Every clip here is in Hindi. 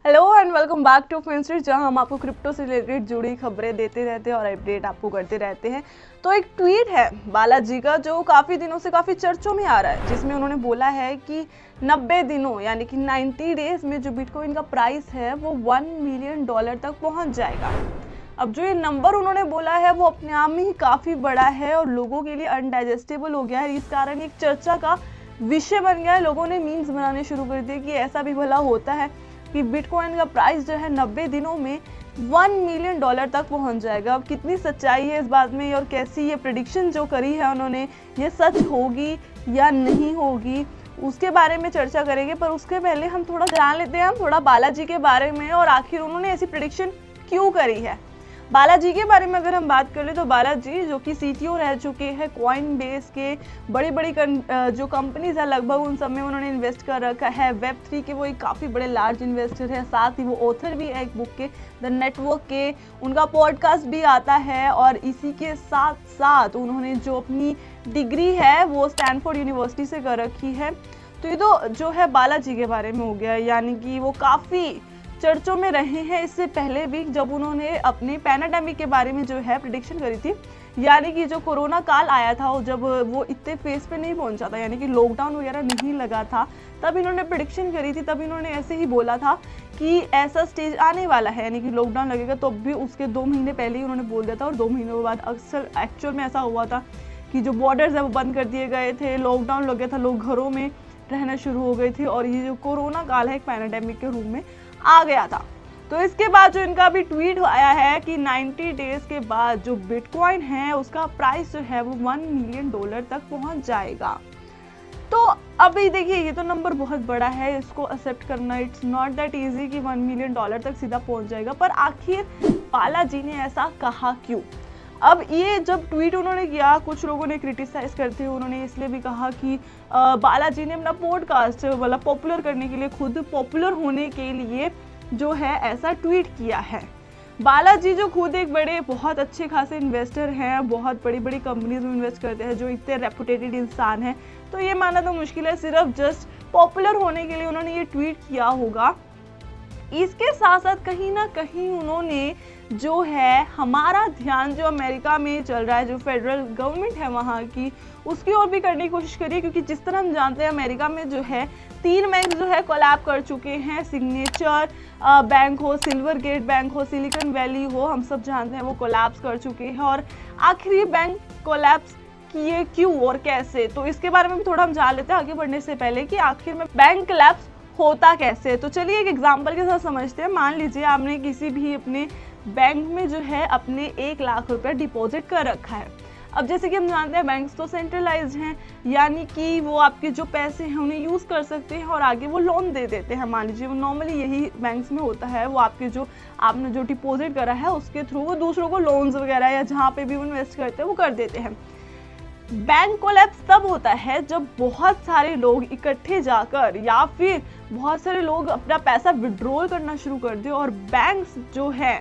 Hello and welcome back to Finstreet, जहां हम आपको क्रिप्टो से रिलेटेड जुड़ी खबरें देते रहते हैं और अपडेट आपको करते रहते हैं। तो एक ट्वीट है बालाजी का जो काफ़ी दिनों से काफ़ी चर्चों में आ रहा है, जिसमें उन्होंने बोला है कि 90 दिनों यानी कि 90 डेज में जो बिटकॉइन का प्राइस है वो $1 मिलियन तक पहुंच जाएगा। अब जो ये नंबर उन्होंने बोला है वो अपने आप में ही काफ़ी बड़ा है और लोगों के लिए अनडाइजेस्टेबल हो गया है। इस कारण एक चर्चा का विषय बन गया है। लोगों ने मीम्स बनाने शुरू कर दिए कि ऐसा भी भला होता है कि बिटकॉइन का प्राइस जो है 90 दिनों में $1 मिलियन तक पहुंच जाएगा। अब कितनी सच्चाई है इस बात में और कैसी ये प्रेडिक्शन जो करी है उन्होंने, ये सच होगी या नहीं होगी, उसके बारे में चर्चा करेंगे। पर उसके पहले हम थोड़ा जान लेते हैं थोड़ा बालाजी के बारे में और आखिर उन्होंने ऐसी प्रेडिक्शन क्यों करी है। बालाजी के बारे में अगर हम बात करें तो बालाजी जो कि सीटीओ रह चुके हैं कॉइन बेस के, बड़ी बड़ी जो कंपनीज है लगभग उन सब में उन्होंने इन्वेस्ट कर रखा है। वेब3 के वो एक काफ़ी बड़े लार्ज इन्वेस्टर है, साथ ही वो ऑथर भी है एक बुक के द नेटवर्क के, उनका पॉडकास्ट भी आता है। और इसी के साथ साथ उन्होंने जो अपनी डिग्री है वो स्टैनफोर्ड यूनिवर्सिटी से कर रखी है। तो ये तो जो है बालाजी के बारे में हो गया, यानी कि वो काफ़ी चर्चों में रहे हैं। इससे पहले भी जब उन्होंने अपने पैनाडेमिक के बारे में जो है प्रेडिक्शन करी थी, यानी कि जो कोरोना काल आया था और जब वो इतने फेज पे नहीं पहुंचा था, यानी कि लॉकडाउन वगैरह नहीं लगा था, तब इन्होंने प्रेडिक्शन करी थी। तब इन्होंने ऐसे ही बोला था कि ऐसा स्टेज आने वाला है, यानी कि लॉकडाउन लगेगा। तो भी उसके 2 महीने पहले ही उन्होंने बोल दिया था और 2 महीनों के बाद अक्सर एक्चुअल में ऐसा हुआ था कि जो बॉर्डर्स है वो बंद कर दिए गए थे, लॉकडाउन लग गया था, लोग घरों में रहना शुरू हो गए थे और ये जो कोरोना काल है एक पैनाडेमिक के रूप में आ गया था। तो इसके बाद जो इनका भी ट्वीट आया है कि 90 डेज के बाद जो बिटकॉइन है उसका प्राइस जो है वो $1 मिलियन तक पहुंच जाएगा। तो अभी देखिए ये तो नंबर बहुत बड़ा है, इसको एक्सेप्ट करना इट्स नॉट दैट इजी कि $1 मिलियन तक सीधा पहुंच जाएगा। पर आखिर बालाजी ने ऐसा कहा क्यों? अब ये जब ट्वीट उन्होंने किया, कुछ लोगों ने क्रिटिसाइज करते हुए उन्होंने इसलिए भी कहा कि बालाजी ने अपना पॉडकास्ट मतलब पॉपुलर करने के लिए, खुद पॉपुलर होने के लिए जो है ऐसा ट्वीट किया है। बालाजी जो खुद एक बड़े बहुत अच्छे खासे इन्वेस्टर हैं, बहुत बड़ी बड़ी कंपनीज में इन्वेस्ट करते हैं, जो इतने रेपुटेटेड इंसान हैं, तो ये मानना तो मुश्किल है सिर्फ जस्ट पॉपुलर होने के लिए उन्होंने ये ट्वीट किया होगा। इसके साथ साथ कहीं ना कहीं उन्होंने जो है हमारा ध्यान जो अमेरिका में चल रहा है, जो फेडरल गवर्नमेंट है वहाँ की, उसकी ओर भी करने की कोशिश करिए। क्योंकि जिस तरह हम जानते हैं अमेरिका में जो है 3 बैंक जो है कोलैब कर चुके हैं, सिग्नेचर बैंक हो, सिल्वर गेट बैंक हो, सिलिकॉन वैली हो, हम सब जानते हैं वो कोलैप्स कर चुके हैं। और आखिर ये बैंक कोलैप्स किए क्यों और कैसे, तो इसके बारे में भी थोड़ा हम जान लेते हैं आगे बढ़ने से पहले कि आखिर में बैंक कोलैप्स होता कैसे। तो चलिए एक एग्जांपल के साथ समझते हैं। मान लीजिए आपने किसी भी अपने बैंक में जो है अपने 1 लाख रुपए डिपॉजिट कर रखा है। अब जैसे कि हम जानते हैं बैंक्स तो सेंट्रलाइज्ड हैं, यानी कि वो आपके जो पैसे हैं उन्हें यूज़ कर सकते हैं और आगे वो लोन दे देते हैं। मान लीजिए वो नॉर्मली यही बैंक्स में होता है, वो आपके जो आपने जो डिपॉजिट करा है उसके थ्रू वो दूसरों को लोन्स वगैरह या जहाँ पे भी वो इन्वेस्ट करते हैं वो कर देते हैं। बैंक कोलैप्स तब होता है जब बहुत सारे लोग इकट्ठे जाकर या फिर बहुत सारे लोग अपना पैसा विड्रॉल करना शुरू कर दे और बैंक्स जो है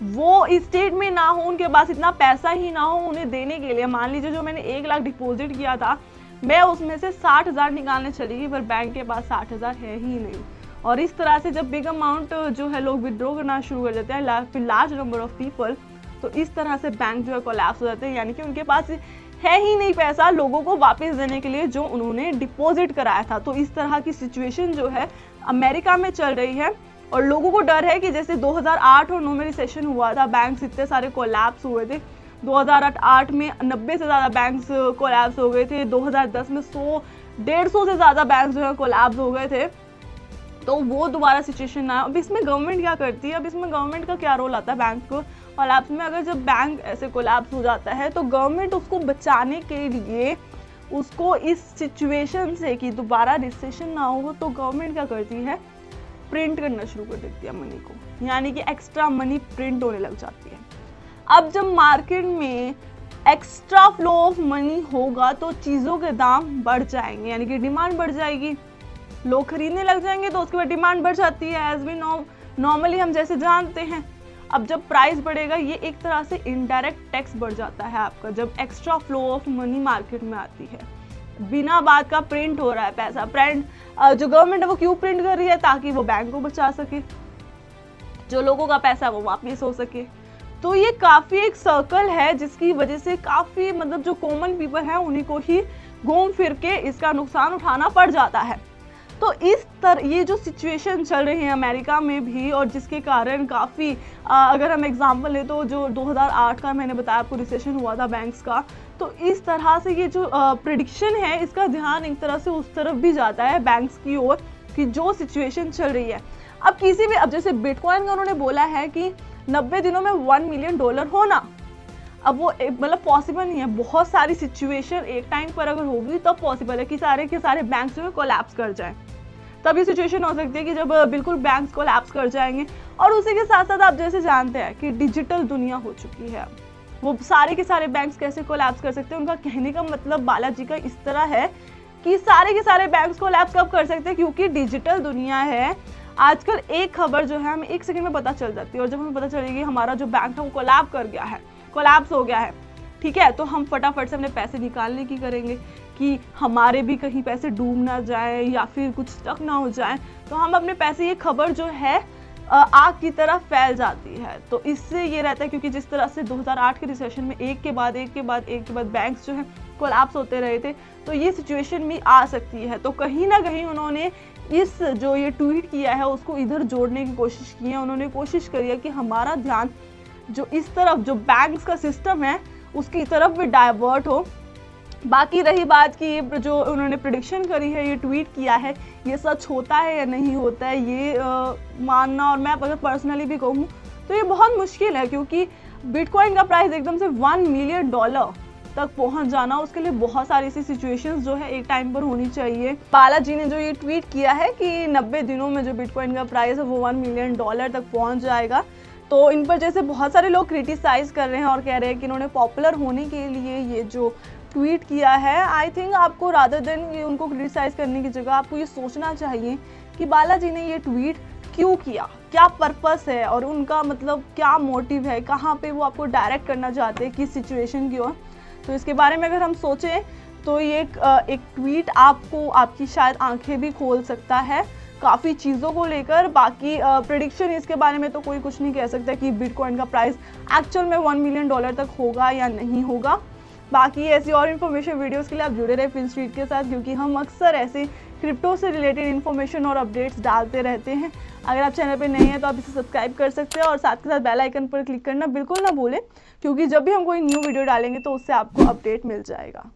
वो इस स्टेट में ना हो, उनके पास इतना पैसा ही ना हो उन्हें देने के लिए। मान लीजिए जो मैंने 1 लाख डिपॉजिट किया था, मैं उसमें से 60,000 निकालने चली गई, पर बैंक के पास 60,000 है ही नहीं। और इस तरह से जब बिग अमाउंट जो है लोग विड्रॉ करना शुरू कर देते हैं, फिर लार्ज नंबर ऑफ पीपल, तो इस तरह से बैंक जो है कोलैप्स हो जाते हैं, यानी कि उनके पास है ही नहीं पैसा लोगों को वापस देने के लिए जो उन्होंने डिपॉजिट कराया था। तो इस तरह की सिचुएशन जो है अमेरिका में चल रही है और लोगों को डर है कि जैसे 2008 और 9 में रिसेशन हुआ था, बैंक्स इतने सारे कोलैप्स हुए थे। 2008 में 90 से ज़्यादा बैंक्स कोलैप्स हो गए थे, 2010 में 100-150 से ज़्यादा बैंक्स जो है कोलैप्स हो गए थे। तो वो दोबारा सिचुएशन ना, अब इसमें गवर्नमेंट क्या करती है, अब इसमें गवर्नमेंट का क्या रोल आता है बैंक को कोलैप्स में? अगर जब बैंक ऐसे कोलैप्स हो जाता है तो गवर्नमेंट उसको बचाने के लिए, उसको इस सिचुएशन से कि दोबारा रिसेशन ना हो, तो गवर्नमेंट क्या करती है, प्रिंट करना शुरू कर देती है मनी को, यानी कि एक्स्ट्रा मनी प्रिंट होने लग जाती है। अब जब मार्केट में एक्स्ट्रा फ्लो ऑफ मनी होगा तो चीज़ों के दाम बढ़ जाएंगे, यानी कि डिमांड बढ़ जाएगी, लोग खरीदने लग जाएंगे, तो उसके बाद डिमांड बढ़ जाती है। एज वी नॉर्मली हम जैसे जानते हैं, अब जब प्राइस बढ़ेगा ये एक तरह से इनडायरेक्ट टैक्स बढ़ जाता है आपका, जब extra flow of money market में आती है। बिना बात का प्रिंट हो रहा है पैसा, प्रिंट जो गवर्नमेंट है वो क्यों प्रिंट कर रही है, ताकि वो बैंक को बचा सके। जो लोगों का पैसा वो वापस हो सके। तो ये काफ़ी एक सर्कल है जिसकी वजह से काफ़ी मतलब जो कॉमन पीपल है उन्हीं को ही घूम फिर के इसका नुकसान उठाना पड़ जाता है। तो इस तरह ये जो सिचुएशन चल रही है अमेरिका में भी, और जिसके कारण काफ़ी अगर हम एग्जांपल लें तो जो 2008 का मैंने बताया आपको रिसेशन हुआ था बैंक्स का, तो इस तरह से ये जो प्रेडिक्शन है इसका ध्यान एक तरह से उस तरफ भी जाता है बैंक्स की ओर कि जो सिचुएशन चल रही है। अब किसी भी, अब जैसे बिटकॉइन का उन्होंने बोला है कि 90 दिनों में $1 मिलियन होना, अब वो मतलब पॉसिबल नहीं है। बहुत सारी सिचुएशन एक टाइम पर अगर होगी तब पॉसिबल है कि सारे के सारे बैंक्स जो है कोलैप्स कर जाएं। तब ये सिचुएशन हो सकती है कि जब बिल्कुल बैंक्स कोलैप्स कर जाएंगे। और उसी के साथ साथ आप जैसे जानते हैं कि डिजिटल दुनिया हो चुकी है, वो सारे के सारे बैंक्स कैसे कोलैप्स कर सकते हैं। उनका कहने का मतलब बालाजी का इस तरह है कि सारे के सारे बैंक्स कोलैप्स कब कर सकते हैं, क्योंकि डिजिटल दुनिया है। आजकल एक खबर जो है हमें 1 सेकंड में पता चल जाती है, और जब हमें पता चलेगी हमारा जो बैंक है वो कोलैप्स कर गया है, कोलैप्स हो गया है, ठीक है, तो हम फटाफट से अपने पैसे निकालने की करेंगे कि हमारे भी कहीं पैसे डूब ना जाए या फिर कुछ स्टक ना हो जाए। तो हम अपने पैसे, ये खबर जो है आग की तरह फैल जाती है। तो इससे ये रहता है, क्योंकि जिस तरह से 2008 के रिसेशन में एक के बाद बैंक्स जो है कोलैप्स होते रहे थे, तो ये सिचुएशन भी आ सकती है। तो कहीं ना कहीं उन्होंने इस जो ये ट्वीट किया है उसको इधर जोड़ने की कोशिश की है। उन्होंने कोशिश करी है कि हमारा ध्यान जो इस तरफ जो बैंक्स का सिस्टम है उसकी तरफ भी डाइवर्ट हो। बाकी रही बात कि ये जो उन्होंने प्रेडिक्शन करी है, ये ट्वीट किया है, ये सच होता है या नहीं होता है, ये मानना, और मैं अगर पर्सनली भी कहूँ तो ये बहुत मुश्किल है, क्योंकि बिटकॉइन का प्राइस एकदम से $1 मिलियन तक पहुंच जाना, उसके लिए बहुत सारी ऐसी सिचुएशंस जो है एक टाइम पर होनी चाहिए। बालाजी ने जो ये ट्वीट किया है कि 90 दिनों में जो बिटकॉइन का प्राइस है वो $1 मिलियन तक पहुंच जाएगा, तो इन पर जैसे बहुत सारे लोग क्रिटिसाइज कर रहे हैं और कह रहे हैं कि इन्होंने पॉपुलर होने के लिए ये जो ट्वीट किया है। आई थिंक आपको रादर देन ये उनको क्रिटिसाइज करने की जगह आपको ये सोचना चाहिए कि बालाजी ने ये ट्वीट क्यों किया, क्या पर्पस है, और उनका मतलब क्या मोटिव है, कहाँ पे वो आपको डायरेक्ट करना चाहते हैं, किस सिचुएशन की ओर। तो इसके बारे में अगर हम सोचें तो ये एक ट्वीट आपको, आपकी शायद आंखें भी खोल सकता है काफ़ी चीज़ों को लेकर। बाकी प्रेडिक्शन इसके बारे में तो कोई कुछ नहीं कह सकता कि बिटकॉइन का प्राइस एक्चुअल में $1 मिलियन तक होगा या नहीं होगा। बाकी ऐसी और इन्फॉर्मेशन वीडियोस के लिए आप जुड़े रहे फिन स्ट्रीट के साथ, क्योंकि हम अक्सर ऐसे क्रिप्टो से रिलेटेड इन्फॉर्मेशन और अपडेट्स डालते रहते हैं। अगर आप चैनल पे नए हैं तो आप इसे सब्सक्राइब कर सकते हैं और साथ के साथ बेल आइकन पर क्लिक करना बिल्कुल ना भूलें, क्योंकि जब भी हम कोई न्यू वीडियो डालेंगे तो उससे आपको अपडेट मिल जाएगा।